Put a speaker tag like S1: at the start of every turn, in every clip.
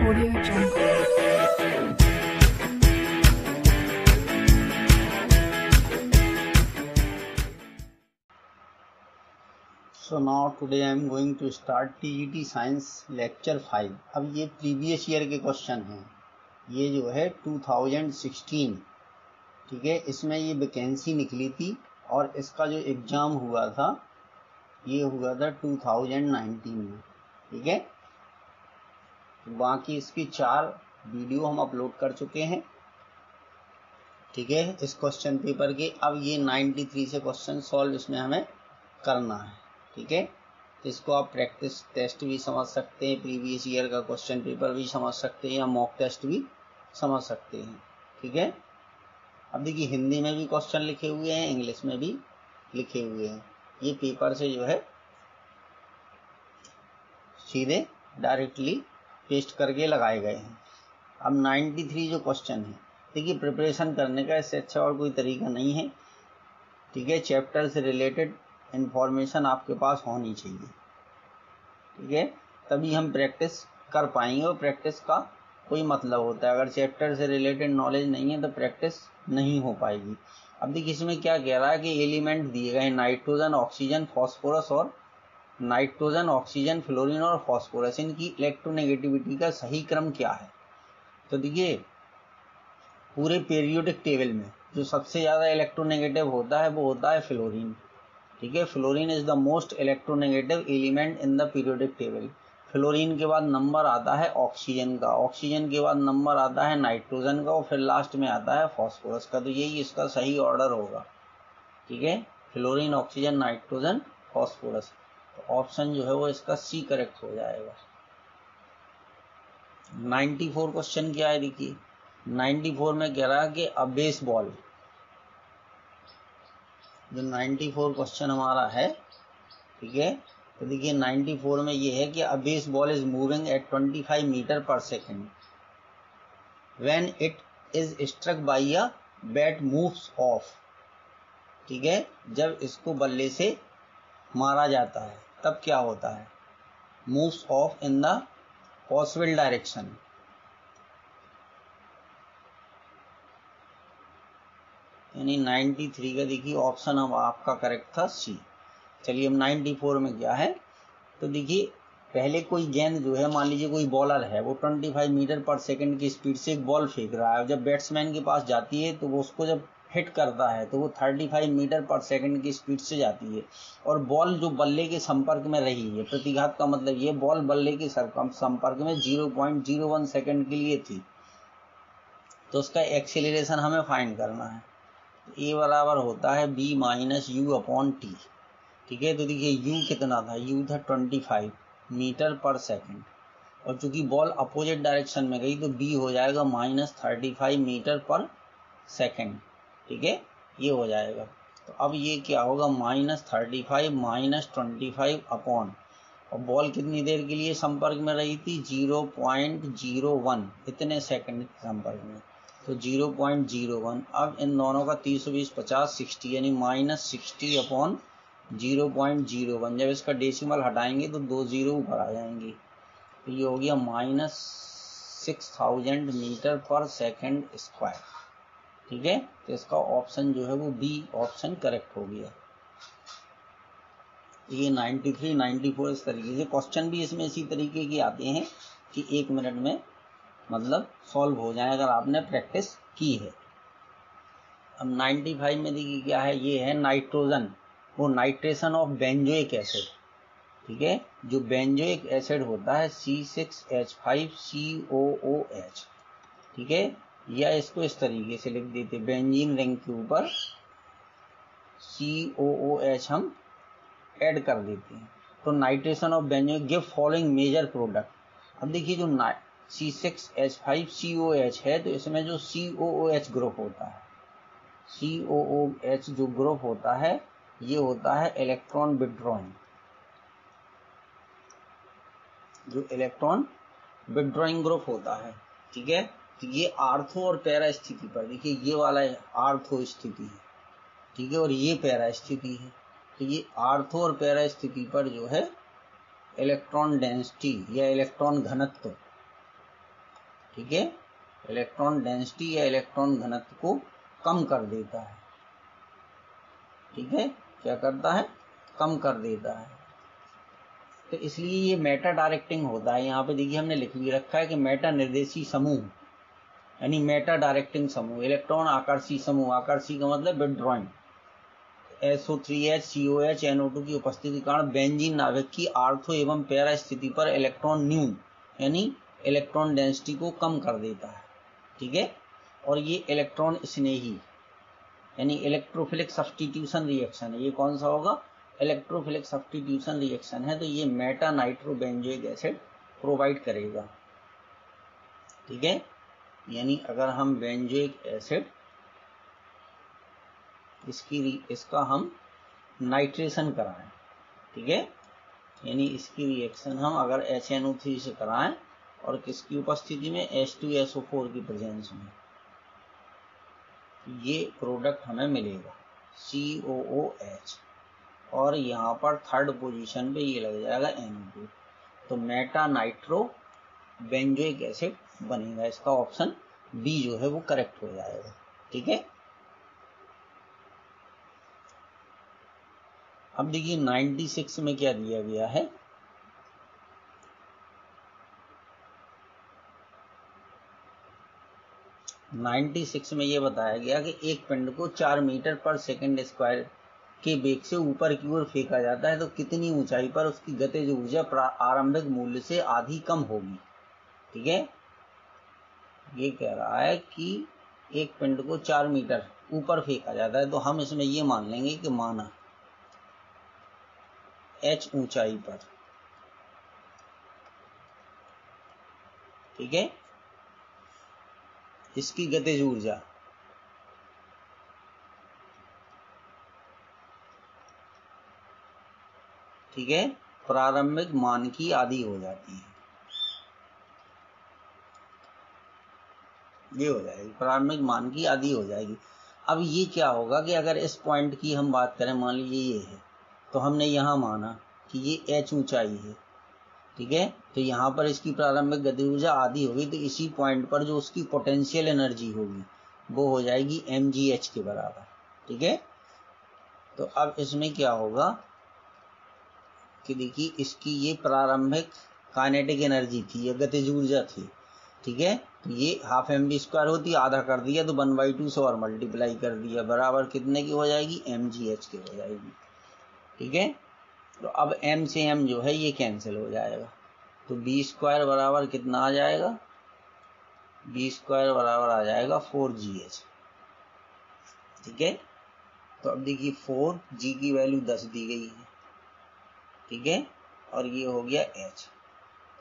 S1: Audio Jungle.
S2: So now today I am going to start TGT Science Lecture 5. अब ये previous year के question हैं, ये जो है 2016, ठीक है, इसमें ये वैकेंसी निकली थी और इसका जो एग्ज़ाम हुआ था ये हुआ था 2019 में, ठीक है। तो बाकी इसकी 4 वीडियो हम अपलोड कर चुके हैं, ठीक है, इस क्वेश्चन पेपर के। अब ये 93 से क्वेश्चन सॉल्व इसमें हमें करना है, ठीक है। तो इसको आप प्रैक्टिस टेस्ट भी समझ सकते हैं, प्रीवियस ईयर का क्वेश्चन पेपर भी समझ सकते हैं या मॉक टेस्ट भी समझ सकते हैं, ठीक है। अब देखिए हिंदी में भी क्वेश्चन लिखे हुए हैं, इंग्लिश में भी लिखे हुए हैं। ये पेपर से जो है सीधे डायरेक्टली पेस्ट करके लगाए गए हैं। अब 93 जो क्वेश्चन है, देखिए प्रिपरेशन करने का इससे अच्छा और कोई तरीका नहीं है, ठीक है। चैप्टर से रिलेटेड इंफॉर्मेशन आपके पास होनी चाहिए, ठीक है, तभी हम प्रैक्टिस कर पाएंगे। और प्रैक्टिस का कोई मतलब होता है, अगर चैप्टर से रिलेटेड नॉलेज नहीं है तो प्रैक्टिस नहीं हो पाएगी। अब देखिए इसमें क्या कह रहा है कि एलिमेंट दिए गए नाइट्रोजन, ऑक्सीजन, फॉस्फोरस और नाइट्रोजन, ऑक्सीजन, फ्लोरीन और फॉस्फोरस, इनकी इलेक्ट्रोनेगेटिविटी का सही क्रम क्या है। तो देखिए पूरे पीरियोडिक टेबल में जो सबसे ज़्यादा इलेक्ट्रोनेगेटिव होता है वो होता है फ्लोरीन, ठीक है। Fluorine is the most electronegative element in the periodic table. Fluorine के बाद नंबर आता है ऑक्सीजन का, ऑक्सीजन के बाद नंबर आता है नाइट्रोजन का और फिर लास्ट में आता है फॉस्फोरस का। तो यही इसका सही ऑर्डर होगा, ठीक है, फ्लोरीन, ऑक्सीजन, नाइट्रोजन, फॉस्फोरस। तो ऑप्शन जो है वो इसका सी करेक्ट हो जाएगा। 94 क्वेश्चन क्या है, देखिए 94 में कह रहा है कि अ बेसबॉल, जो 94 क्वेश्चन हमारा है, ठीक है। तो देखिए 94 में ये है कि a baseball is moving at 25 metre per second when it is struck by a bat moves off, ठीक है। जब इसको बल्ले से मारा जाता है तब क्या होता है, moves of in the possible direction. यानी 93 का देखिए ऑप्शन अब आपका करेक्ट था सी। चलिए अब 94 में क्या है, तो देखिए पहले कोई गेंद जो है, मान लीजिए कोई बॉलर है, वो 25 मीटर पर सेकंड की स्पीड से एक बॉल फेंक रहा है। जब बैट्समैन के पास जाती है तो वो उसको जब हिट करता है तो वो 35 मीटर पर सेकंड की स्पीड से जाती है और बॉल जो बल्ले के संपर्क में रही है, प्रतिघात का मतलब ये बॉल बल्ले के संपर्क में 0.01 सेकंड के लिए थी, तो उसका एक्सेलरेशन हमें फाइंड करना है। तो ए बराबर होता है B minus U upon T, ठीक है। तो देखिए u कितना था, u था 25 मीटर पर सेकंड और चूंकि बॉल अपोजिट डायरेक्शन में गई तो b हो जाएगा -35 मीटर पर सेकंड, ठीक है, ये हो जाएगा। तो अब ये क्या होगा, -35 -25 अपॉन, और बॉल कितनी देर के लिए संपर्क में रही थी, 0.01 इतने सेकंड के संपर्क में, तो 0.01। अब इन दोनों का 30 20 50 60 यानी -60 अपॉन 0.01। जब इसका डेसिमल हटाएंगे तो 2 जीरो ऊपर आ जाएंगे, तो ये हो गया -6000 मीटर पर सेकंड स्क्वायर, ठीक है। तो इसका ऑप्शन जो है वो बी ऑप्शन करेक्ट हो गया। ये 93 94 इस तरीके से क्वेश्चन भी इसमें इसी तरीके के आते हैं कि 1 मिनट में मतलब सॉल्व हो जाए अगर आपने प्रैक्टिस की है। अब 95 में देखिए क्या है, ये है नाइट्रोजन, वो नाइट्रेशन ऑफ बेंजोइक एसिड, ठीक है। जो बेंजोइक एसिड होता है C6H5COOH, ठीक है, या इसको इस तरीके से लिख देते, बेंजीन रिंग के ऊपर COOH हम ऐड कर देते हैं। तो nitration of benzoic give following major product. अब देखिए जो C6H5COOH है तो इसमें जो COOH ग्रुप होता है, COOH जो ग्रुप होता है ये होता है इलेक्ट्रॉन विड्रॉइंग, जो इलेक्ट्रॉन विड्रॉइंग ग्रुप होता है, ठीक है। तो ये आर्थो और पैरा स्थिति पर, देखिए ये वाला आर्थो स्थिति है, ठीक है, और ये पैरा स्थिति है। तो ये आर्थो और पैरा स्थिति पर जो है इलेक्ट्रॉन डेंसिटी या इलेक्ट्रॉन घनत्व ठीक है, इलेक्ट्रॉन डेंसिटी या इलेक्ट्रॉन घनत्व को कम कर देता है। ठीक है, क्या करता है, कम कर देता है। तो इसलिए ये मेटा डायरेक्टिंग होता है। यहाँ पे देखिए हमने लिख भी रखा है कि मेटा निर्देशी समूह यानी मेटा डायरेक्टिंग समूह, इलेक्ट्रॉन आकर्षी समूह, आकर्षी का मतलब विथड्रॉइंग, SO3H COH NO2 की उपस्थिति के कारण बेंजीन नाभिक की आर्थो एवं पैरा स्थिति पर इलेक्ट्रॉन न्यून यानी इलेक्ट्रॉन डेंसिटी को कम कर देता है। ठीक है, और ये इलेक्ट्रॉन स्नेही यानी इलेक्ट्रोफिलिक सब्स्टिट्यूशन रिएक्शन है। ये कौन सा होगा, इलेक्ट्रोफिलिक सब्स्टिट्यूशन रिएक्शन है। तो ये मेटा नाइट्रोबेंजोइक एसिड प्रोवाइड करेगा। ठीक है, यानी अगर हम बेंजोइक एसिड इसका हम नाइट्रेशन कराएं, ठीक है, यानी इसकी रिएक्शन हम अगर HNO3 से कराएं और किसकी उपस्थिति में, H2SO4 की प्रेजेंस में, ये प्रोडक्ट हमें मिलेगा COOH, और यहाँ पर थर्ड पोजीशन पे ये लग जाएगा NO2। तो मेटा नाइट्रो बेंजोइक एसिड बनेगा। इसका ऑप्शन बी जो है वो करेक्ट हो जाएगा। ठीक है, अब देखिए 96 में क्या दिया गया है, में ये बताया गया कि एक पिंड को 4 मीटर पर सेकंड स्क्वायर के वेग से ऊपर की ओर फेंका जाता है तो कितनी ऊंचाई पर उसकी गतिज ऊर्जा आरंभिक मूल्य से आधी कम होगी। ठीक है, ये कह रहा है कि एक पिंड को 4 मीटर ऊपर फेंका जाता है, तो हम इसमें ये मान लेंगे कि माना h ऊंचाई पर, ठीक है, इसकी गतिज ऊर्जा ठीक है प्रारंभिक मान की आधी हो जाती है। ये हो जाएगी, प्रारंभिक मान की आधी हो जाएगी। अब ये क्या होगा कि अगर इस पॉइंट की हम बात करें, मान लीजिए ये है, तो हमने यहाँ माना कि ये h ऊंचाई है। ठीक है, तो यहाँ पर इसकी प्रारंभिक गति ऊर्जा आधी होगी, तो इसी पॉइंट पर जो उसकी पोटेंशियल एनर्जी होगी वो हो जाएगी mgh के बराबर। ठीक है, तो अब इसमें क्या होगा कि देखिए इसकी ये प्रारंभिक काइनेटिक एनर्जी थी या गतिज ऊर्जा थी। ठीक है, तो ये हाफ mv² होती, आधा कर दिया तो 1/2 से और मल्टीप्लाई कर दिया, बराबर कितने की हो जाएगी, mgh की हो जाएगी। ठीक है, तो अब m से m जो है ये कैंसिल हो जाएगा, तो b² बराबर कितना आ जाएगा, b² बराबर आ जाएगा 4gh। ठीक है, तो अब देखिए 4g की वैल्यू 10 दी गई है। ठीक है, और ये हो गया h।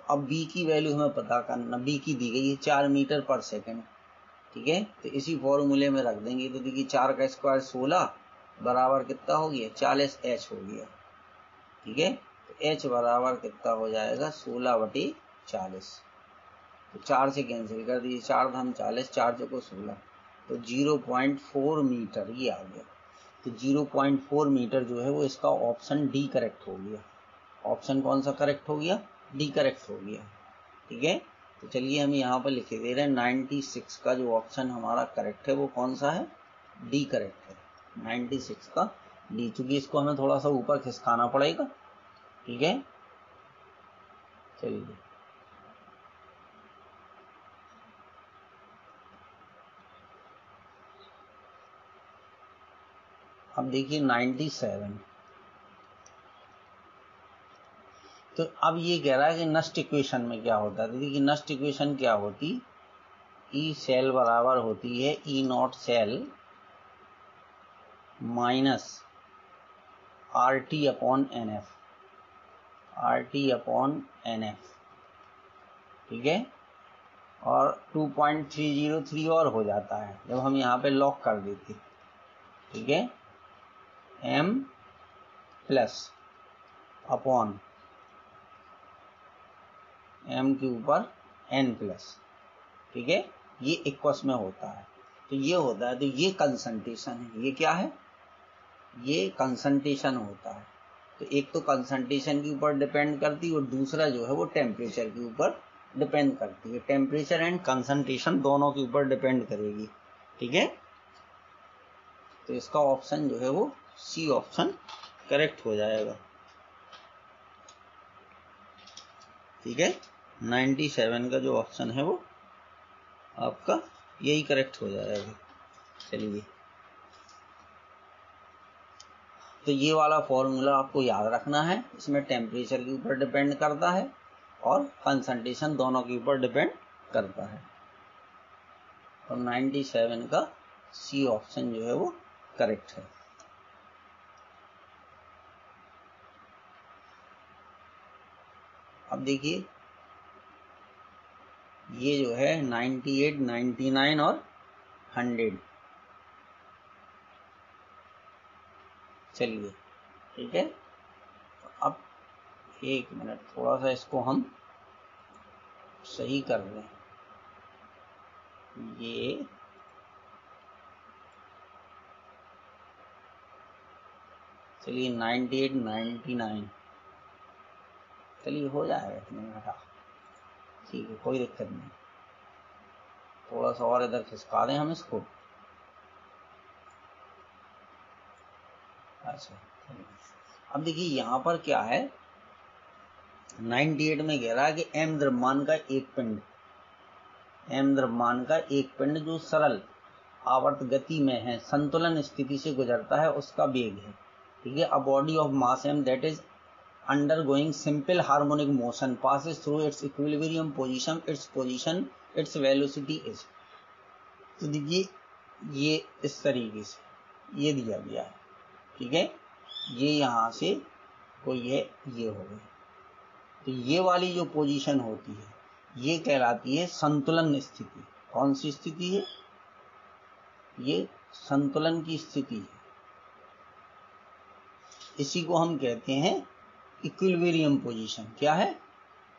S2: अब b की वैल्यू हमें पता करना, b की दी गई है 4 मीटर पर सेकंड। ठीक है, तो इसी फॉर्मूले में रख देंगे, तो देखिए 4 का स्क्वायर 16 बराबर कितना हो गया, 40h हो गया। ठीक है, तो h बराबर कितना हो जाएगा, 16/40। तो 4 से कैंसिल कर दीजिए, 4 धाम 40, 4 चौको 16, तो 0.4 मीटर ये आ गया। तो 0.4 मीटर जो है वो इसका ऑप्शन डी करेक्ट हो गया। ऑप्शन कौन सा करेक्ट हो गया, डी करेक्ट हो गया। ठीक है, तो चलिए हम यहाँ पर लिखे दे रहे हैं 96 का जो ऑप्शन हमारा करेक्ट है वो कौन सा है, डी करेक्ट है, 96 का डी, चूंकि इसको हमें थोड़ा सा ऊपर खिसकाना पड़ेगा। ठीक है, चलिए अब देखिए 97। तो अब ये कह रहा है कि नस्ट इक्वेशन में क्या होता है, तो देखिए नस्ट इक्वेशन क्या होती, ई सेल बराबर होती है E0 cell minus RT/NF, RT/NF। ठीक है, और 2.303 और हो जाता है जब हम यहाँ पे लॉक कर देते। ठीक है, m प्लस अपॉन m के ऊपर n प्लस। ठीक है, ये इक्वस में होता है, तो ये होता है, तो ये कंसंट्रेशन है। ये क्या है, ये कंसंट्रेशन होता है। तो एक तो कंसंट्रेशन के ऊपर डिपेंड करती है और दूसरा जो है वो टेम्परेचर के ऊपर डिपेंड करती है, टेम्परेचर एंड कंसंट्रेशन दोनों के ऊपर डिपेंड करेगी। ठीक है, तो इसका ऑप्शन जो है वो सी ऑप्शन करेक्ट हो जाएगा। ठीक है, 97 का जो ऑप्शन है वो आपका यही करेक्ट हो जाएगा। चलिए, तो ये वाला फॉर्मूला आपको याद रखना है, इसमें टेम्परेचर के ऊपर डिपेंड करता है और कंसंट्रेशन दोनों के ऊपर डिपेंड करता है। और 97 का सी ऑप्शन जो है वो करेक्ट है। अब देखिए, ये जो है 98, 99 और 100। चलिए, ठीक है, तो अब एक मिनट, थोड़ा सा इसको हम सही कर लें। ये चलिए 98, 99, चलिए हो जाएगा इतने में, हटा, ठीक है, कोई दिक्कत नहीं। थोड़ा सा और इधर खिसका दें हम इसको। अच्छा, अब देखिए यहाँ पर क्या है, 98 में कह रहा है कि एम द्रव्यमान का एक पिंड, एम द्रव्यमान का एक पिंड जो सरल आवर्त गति में है, संतुलन स्थिति से गुजरता है, उसका वेग है। ठीक है, a body of mass M that is undergoing simple harmonic motion passes through its equilibrium position, its velocity is। तो देखिए, ये इस तरीके से ये दिया गया है। ठीक है, ये यहाँ से कोई है, ये हो गई, तो ये वाली जो पोजीशन होती है ये कहलाती है संतुलन स्थिति। कौन सी स्थिति है? ये संतुलन की स्थिति है। इसी को हम कहते हैं इक्विलिब्रियम पोजीशन। क्या है?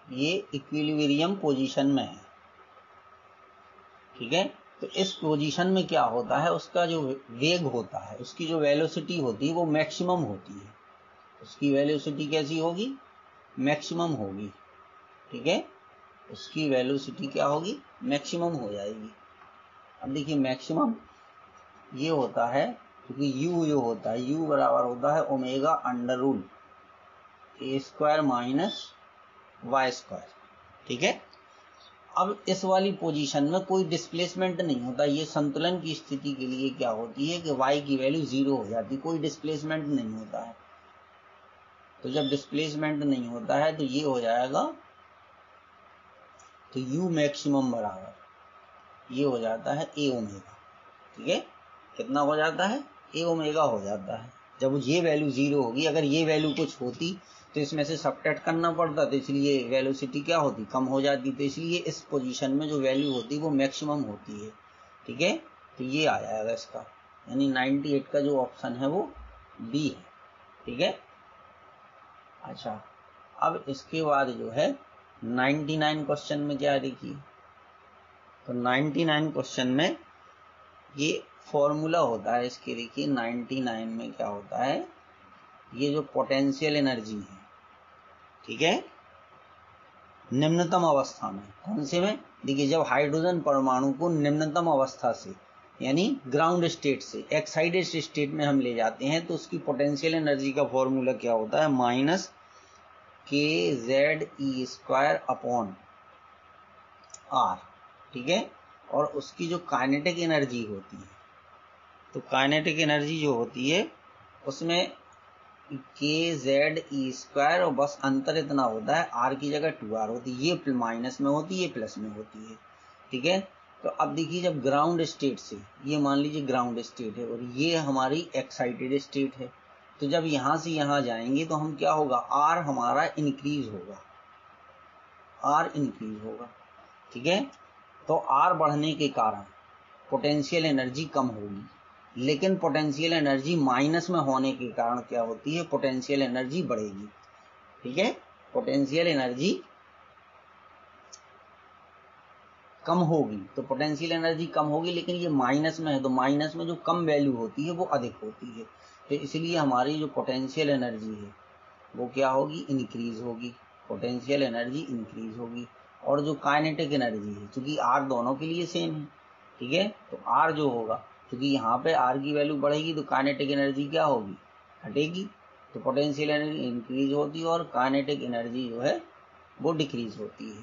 S2: ये इक्विलिब्रियम पोजीशन में है। ठीक है, तो इस पोजीशन में क्या होता है, उसका जो वेग होता है, उसकी जो वेलोसिटी होती है वो मैक्सिमम होती है। उसकी वेलोसिटी कैसी होगी? मैक्सिमम होगी। ठीक है, उसकी वेलोसिटी क्या होगी? मैक्सिमम हो जाएगी। अब देखिए, मैक्सिमम ये होता है क्योंकि u जो होता है, u बराबर होता है ओमेगा अंडर रूल ए स्क्वायर माइनस वाई स्क्वायर। ठीक है, अब इस वाली पोजीशन में कोई डिस्प्लेसमेंट नहीं होता। ये संतुलन की स्थिति के लिए क्या होती है कि y की वैल्यू 0 हो जाती है, कोई डिस्प्लेसमेंट नहीं होता है। तो जब डिस्प्लेसमेंट नहीं होता है तो ये हो जाएगा, तो u मैक्सिमम बराबर ये हो जाता है a ओमेगा। ठीक है, कितना हो जाता है? a ओमेगा हो जाता है। जब ये वैल्यू 0 होगी, अगर ये वैल्यू कुछ होती तो इसमें से सबट्रैक्ट करना पड़ता, तो इसलिए वेलोसिटी क्या होती? कम हो जाती। तो इसलिए इस पोजीशन में जो वैल्यू होती वो मैक्सिमम होती है। ठीक है, तो ये आ जाएगा इसका, यानी 98 का जो ऑप्शन है वो बी है। ठीक है, अच्छा, अब इसके बाद जो है 99 क्वेश्चन में क्या है, देखिए, तो 99 क्वेश्चन में ये फॉर्मूला होता है इसके। देखिए 99 में क्या होता है, ये जो पोटेंशियल एनर्जी है, ठीक है, निम्नतम अवस्था में, कौन से में? देखिए, जब हाइड्रोजन परमाणु को निम्नतम अवस्था से यानी ग्राउंड स्टेट से एक्साइटेड स्टेट में हम ले जाते हैं तो उसकी पोटेंशियल एनर्जी का फॉर्मूला क्या होता है? Minus kZe² upon R। ठीक है, और उसकी जो काइनेटिक एनर्जी होती है, तो काइनेटिक एनर्जी जो होती है उसमें kZe² और बस अंतर इतना होता है, R की जगह 2R होती है। ये माइनस में होती है, ये प्लस में होती है। ठीक है, तो अब देखिए, जब ग्राउंड स्टेट से, ये मान लीजिए ग्राउंड स्टेट है और ये हमारी एक्साइटेड स्टेट है, तो जब यहां से यहां जाएंगे तो हम क्या होगा? R हमारा इंक्रीज होगा, R इंक्रीज होगा। ठीक है, तो R बढ़ने के कारण पोटेंशियल एनर्जी कम होगी, लेकिन पोटेंशियल एनर्जी माइनस में होने के कारण क्या होती है? पोटेंशियल एनर्जी बढ़ेगी। ठीक है, पोटेंशियल एनर्जी कम होगी, तो पोटेंशियल एनर्जी कम होगी, लेकिन ये माइनस में है, तो माइनस में जो कम वैल्यू होती है वो अधिक होती है। तो इसलिए हमारी जो पोटेंशियल एनर्जी है वो क्या होगी? इंक्रीज होगी। पोटेंशियल एनर्जी इंक्रीज होगी। और जो काइनेटिक एनर्जी है, क्योंकि आर दोनों के लिए सेम है, ठीक है, तो आर जो होगा, क्योंकि यहाँ पे आर की वैल्यू बढ़ेगी तो काइनेटिक एनर्जी क्या होगी, घटेगी, तो पोटेंशियल एनर्जी इंक्रीज होती है और काइनेटिक एनर्जी जो है वो डिक्रीज होती है,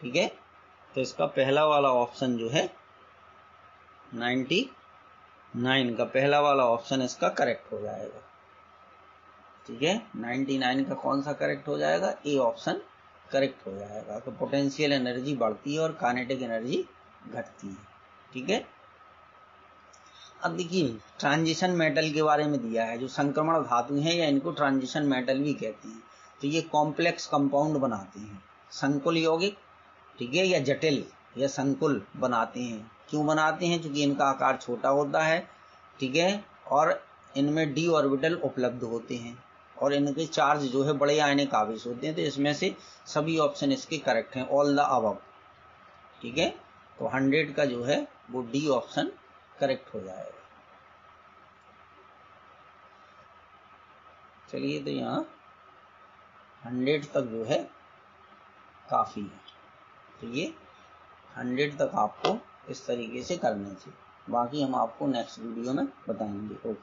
S2: ठीक है। तो इसका पहला वाला ऑप्शन जो है 99 का पहला वाला ऑप्शन इसका करेक्ट हो जाएगा, ठीक है। 99 का कौन सा करेक्ट हो जाएगा, ए ऑप्शन करेक्ट हो जाएगा। तो पोटेंशियल एनर्जी बढ़ती है और काइनेटिक एनर्जी घटती है, ठीक है। अब देखिए ट्रांजिशन मेटल के बारे में दिया है, जो संक्रमण धातु हैं या इनको ट्रांजिशन मेटल भी कहते हैं, तो ये कॉम्प्लेक्स कंपाउंड बनाते हैं, संकुल यौगिक, ठीक है, या जटिल या संकुल बनाते हैं। क्यों बनाते हैं, क्योंकि इनका आकार छोटा होता है, ठीक है, और इनमें डी ऑर्बिटल उपलब्ध होते हैं और इनके चार्ज जो है बड़े आयनिक आवेश होते हैं। तो इसमें से सभी ऑप्शन इसके करेक्ट हैं, ऑल द अबव, ठीक है। तो 100 का जो है वो डी ऑप्शन करेक्ट हो जाएगा। चलिए तो यहाँ 100 तक जो है काफी है, तो ये 100 तक आपको इस तरीके से करने चाहिए, बाकी हम आपको नेक्स्ट वीडियो में बताएंगे। ओके।